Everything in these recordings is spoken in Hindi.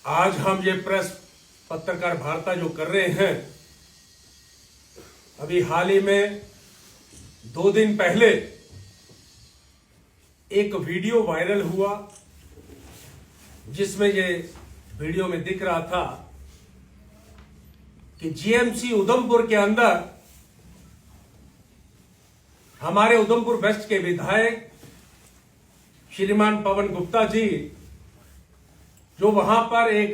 आज हम ये प्रेस पत्रकार वार्ता जो कर रहे हैं, अभी हाल ही में 2 दिन पहले एक वीडियो वायरल हुआ जिसमें ये वीडियो में दिख रहा था कि जीएमसी उधमपुर के अंदर हमारे उधमपुर वेस्ट के विधायक श्रीमान पवन गुप्ता जी जो वहां पर एक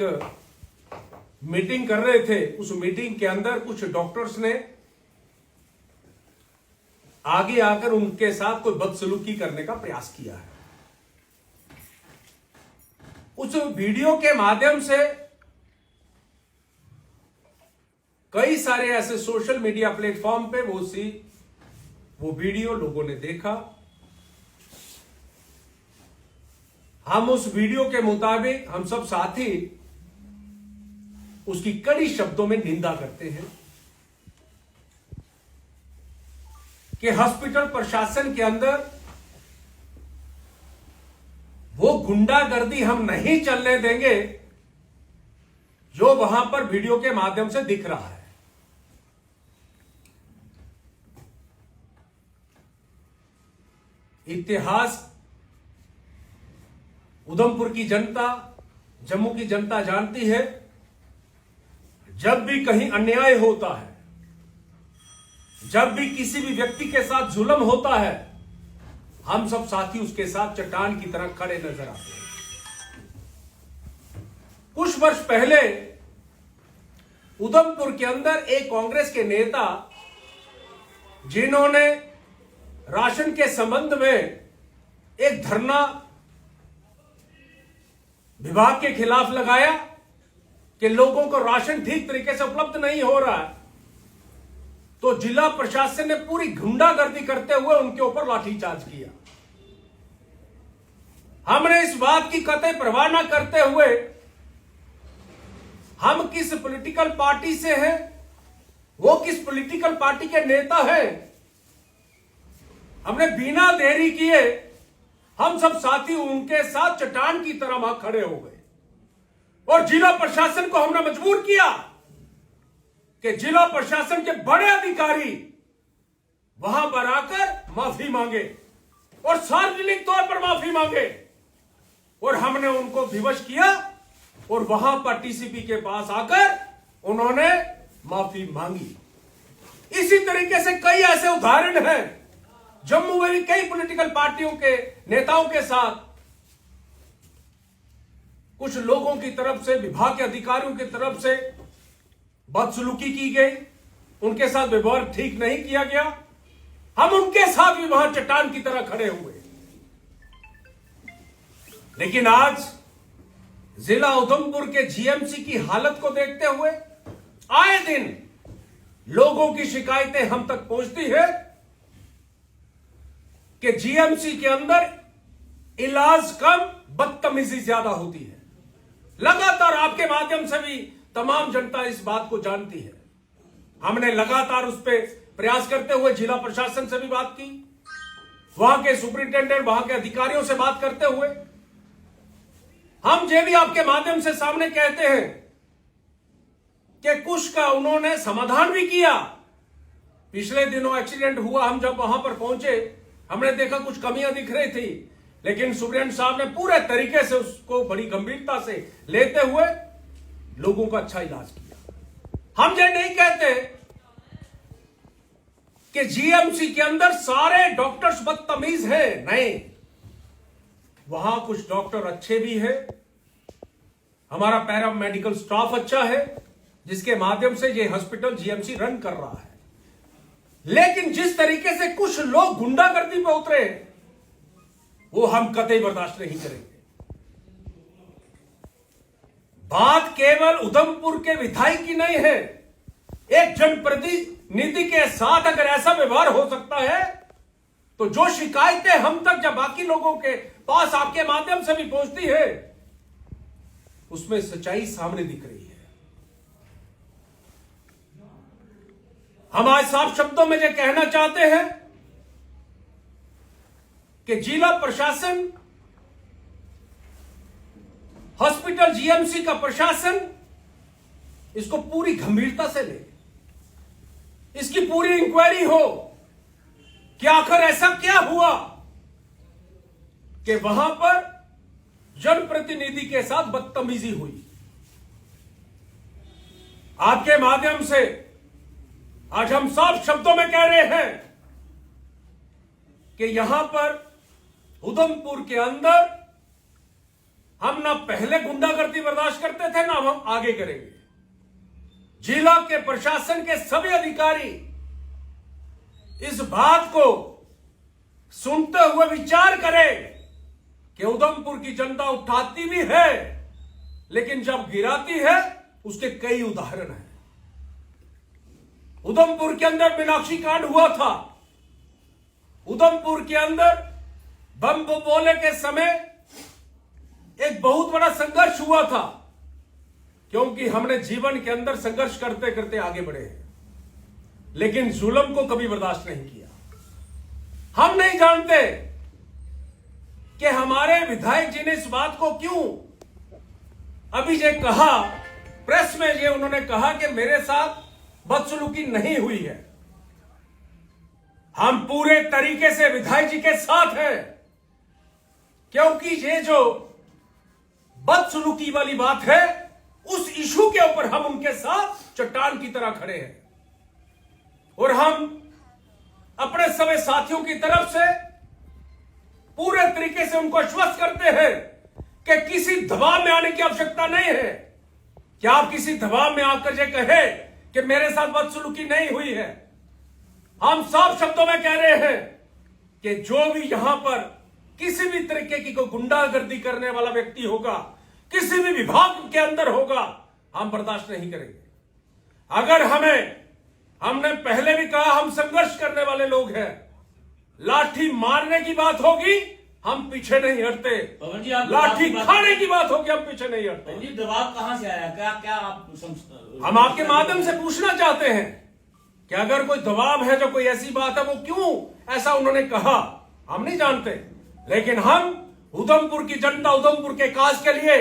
मीटिंग कर रहे थे, उस मीटिंग के अंदर कुछ डॉक्टर्स ने आगे आकर उनके साथ कोई बदसलूकी करने का प्रयास किया है। उस वीडियो के माध्यम से कई सारे ऐसे सोशल मीडिया प्लेटफॉर्म पे वो वीडियो लोगों ने देखा। हम उस वीडियो के मुताबिक हम सब साथी उसकी कड़ी शब्दों में निंदा करते हैं कि हॉस्पिटल प्रशासन के अंदर वो गुंडागर्दी हम नहीं चलने देंगे जो वहां पर वीडियो के माध्यम से दिख रहा है। इतिहास उधमपुर की जनता, जम्मू की जनता जानती है, जब भी कहीं अन्याय होता है, जब भी किसी भी व्यक्ति के साथ जुल्म होता है, हम सब साथी उसके साथ चट्टान की तरह खड़े नजर आते हैं। कुछ वर्ष पहले उधमपुर के अंदर एक कांग्रेस के नेता जिन्होंने राशन के संबंध में एक धरना विभाग के खिलाफ लगाया कि लोगों को राशन ठीक तरीके से उपलब्ध नहीं हो रहा है, तो जिला प्रशासन ने पूरी गुंडागर्दी करते हुए उनके ऊपर लाठीचार्ज किया। हमने इस बात की कतई परवाह न करते हुए हम किस पॉलिटिकल पार्टी से हैं, वो किस पॉलिटिकल पार्टी के नेता हैं, हमने बिना देरी किए हम सब साथी उनके साथ चट्टान की तरह वहां खड़े हो गए और जिला प्रशासन को हमने मजबूर किया कि जिला प्रशासन के बड़े अधिकारी वहां पर आकर माफी मांगे और सार्वजनिक तौर पर माफी मांगे, और हमने उनको विवश किया और वहां पर टीसीपी के पास आकर उन्होंने माफी मांगी। इसी तरीके से कई ऐसे उदाहरण हैं। जम्मू में भी कई पॉलिटिकल पार्टियों के नेताओं के साथ कुछ लोगों की तरफ से, विभाग के अधिकारियों की तरफ से बदसलूकी की गई, उनके साथ व्यवहार ठीक नहीं किया गया, हम उनके साथ भी वहां चट्टान की तरह खड़े हुए। लेकिन आज जिला उधमपुर के जीएमसी की हालत को देखते हुए आए दिन लोगों की शिकायतें हम तक पहुंचती है कि जीएमसी के अंदर इलाज कम, बदतमीजी ज्यादा होती है। लगातार आपके माध्यम से भी तमाम जनता इस बात को जानती है। हमने लगातार उस पर प्रयास करते हुए जिला प्रशासन से भी बात की, वहां के सुपरिंटेंडेंट, वहां के अधिकारियों से बात करते हुए हम ये भी आपके माध्यम से सामने कहते हैं कि कुछ का उन्होंने समाधान भी किया। पिछले दिनों एक्सीडेंट हुआ, हम जब वहां पर पहुंचे हमने देखा कुछ कमियां दिख रही थी, लेकिन सुप्रीटेंडेंट साहब ने पूरे तरीके से उसको बड़ी गंभीरता से लेते हुए लोगों का अच्छा इलाज किया। हम ये नहीं कहते कि जीएमसी के अंदर सारे डॉक्टर्स बदतमीज हैं, नहीं, वहां कुछ डॉक्टर अच्छे भी हैं, हमारा पैरा मेडिकल स्टाफ अच्छा है जिसके माध्यम से ये हॉस्पिटल जीएमसी रन कर रहा है। लेकिन जिस तरीके से कुछ लोग गुंडागर्दी पे उतरे वो हम कतई बर्दाश्त नहीं करेंगे। बात केवल उधमपुर के विधायक की नहीं है, एक जनप्रतिनिधि के साथ अगर ऐसा व्यवहार हो सकता है तो जो शिकायतें हम तक जब बाकी लोगों के पास आपके माध्यम से भी पहुंचती है उसमें सच्चाई सामने दिख रही है। हम आज साफ शब्दों में ये कहना चाहते हैं कि जिला प्रशासन हॉस्पिटल जीएमसी का प्रशासन इसको पूरी गंभीरता से ले, इसकी पूरी इंक्वायरी हो कि आखिर ऐसा क्या हुआ कि वहां पर जनप्रतिनिधि के साथ बदतमीजी हुई। आपके माध्यम से आज हम साफ शब्दों में कह रहे हैं कि यहां पर उधमपुर के अंदर हम ना पहले गुंडागर्दी बर्दाश्त करते थे, ना हम आगे करेंगे। जिला के प्रशासन के सभी अधिकारी इस बात को सुनते हुए विचार करें कि उधमपुर की जनता उठाती भी है, लेकिन जब गिराती है उसके कई उदाहरण हैं। उधमपुर के अंदर मीनाक्षी कांड हुआ था, उधमपुर के अंदर बम बोले के समय एक बहुत बड़ा संघर्ष हुआ था, क्योंकि हमने जीवन के अंदर संघर्ष करते करते आगे बढ़े हैं, लेकिन जुल्म को कभी बर्दाश्त नहीं किया। हम नहीं जानते कि हमारे विधायक जी ने इस बात को क्यों अभी ये कहा, प्रेस में ये उन्होंने कहा कि मेरे साथ बदसलूकी नहीं हुई है। हम पूरे तरीके से विधायक जी के साथ हैं, क्योंकि ये जो बदसलूकी वाली बात है उस इशू के ऊपर हम उनके साथ चट्टान की तरह खड़े हैं। और हम अपने सभी साथियों की तरफ से पूरे तरीके से उनको आश्वस्त करते हैं कि किसी दबाव में आने की आवश्यकता नहीं है। क्या आप किसी दबाव में आकर ये कहे कि मेरे साथ बदसलूकी नहीं हुई है? हम साफ शब्दों में कह रहे हैं कि जो भी यहां पर किसी भी तरीके की कोई गुंडागर्दी करने वाला व्यक्ति होगा, किसी भी विभाग के अंदर होगा, हम बर्दाश्त नहीं करेंगे। अगर हमने पहले भी कहा हम संघर्ष करने वाले लोग हैं, लाठी मारने की बात होगी हम पीछे नहीं हटते, पवन जी लाठी खाने की बात होगी हम पीछे नहीं हटते। पवन जी दबाव कहां से आया, क्या क्या आप हम आपके माध्यम से पूछना चाहते हैं कि अगर कोई दबाव है, जो कोई ऐसी बात है, वो क्यों ऐसा उन्होंने कहा, हम नहीं जानते। लेकिन हम उधमपुर की जनता, उधमपुर के काज के लिए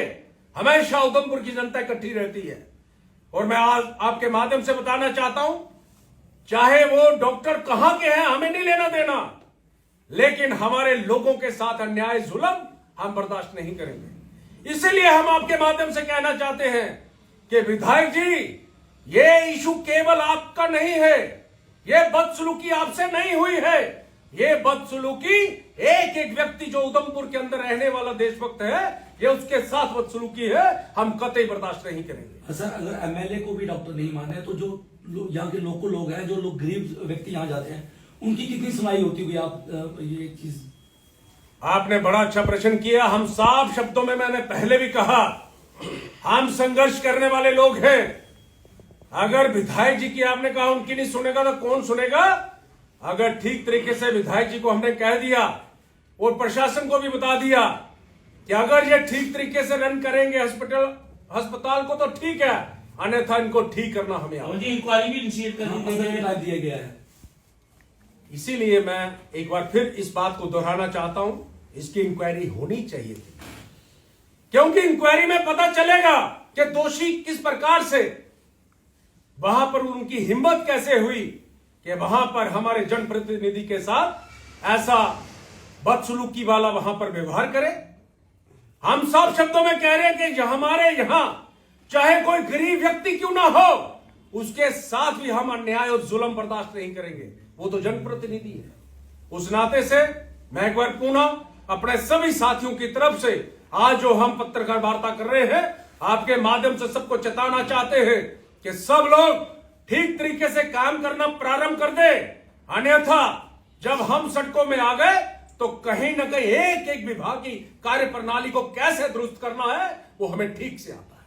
हमेशा उधमपुर की जनता इकट्ठी रहती है। और मैं आज आपके माध्यम से बताना चाहता हूं, चाहे वो डॉक्टर कहां के हैं हमें नहीं लेना देना, लेकिन हमारे लोगों के साथ अन्याय जुल्म हम बर्दाश्त नहीं करेंगे। इसलिए हम आपके माध्यम से कहना चाहते हैं कि विधायक जी, ये इशू केवल आपका नहीं है, ये बदसलूकी आपसे नहीं हुई है, ये बदसलूकी एक एक व्यक्ति जो उधमपुर के अंदर रहने वाला देशभक्त है, ये उसके साथ बदसलूकी है, हम कतई बर्दाश्त नहीं करेंगे। सर, अगर एमएलए को भी डॉक्टर नहीं माने तो जो यहाँ के लोकल लोग हैं, जो लोग गरीब व्यक्ति यहाँ जाते हैं, उनकी कितनी सुनाई होती हुई? आप ये चीज आपने बड़ा अच्छा प्रश्न किया। हम साफ शब्दों में, मैंने पहले भी कहा, हम संघर्ष करने वाले लोग हैं। अगर विधायक जी की आपने कहा उनकी नहीं सुनेगा तो कौन सुनेगा? अगर ठीक तरीके से विधायक जी को हमने कह दिया और प्रशासन को भी बता दिया कि अगर ये ठीक तरीके से रन करेंगे अस्पताल को तो ठीक है, अन्यथा इनको ठीक करना हमें इंक्वायरी भी इनिशिएट कर दिया गया है। इसीलिए मैं एक बार फिर इस बात को दोहराना चाहता हूं, इसकी इंक्वायरी होनी चाहिए थी, क्योंकि इंक्वायरी में पता चलेगा कि दोषी किस प्रकार से, वहां पर उनकी हिम्मत कैसे हुई कि वहां पर हमारे जनप्रतिनिधि के साथ ऐसा बदसलूकी वाला वहां पर व्यवहार करे। हम साफ शब्दों में कह रहे हैं कि हमारे यहां चाहे कोई गरीब व्यक्ति क्यों ना हो, उसके साथ भी हम अन्याय और जुल्म बर्दाश्त नहीं करेंगे। वो तो जनप्रतिनिधि है। उस नाते से मैं एक बार पुनः अपने सभी साथियों की तरफ से आज जो हम पत्रकार वार्ता कर रहे हैं, आपके माध्यम से सबको चेताना चाहते हैं कि सब लोग ठीक तरीके से काम करना प्रारंभ कर दे, अन्यथा जब हम सड़कों में आ गए तो कहीं ना कहीं एक एक विभाग की कार्य प्रणाली को कैसे दुरुस्त करना है वो हमें ठीक से आता है।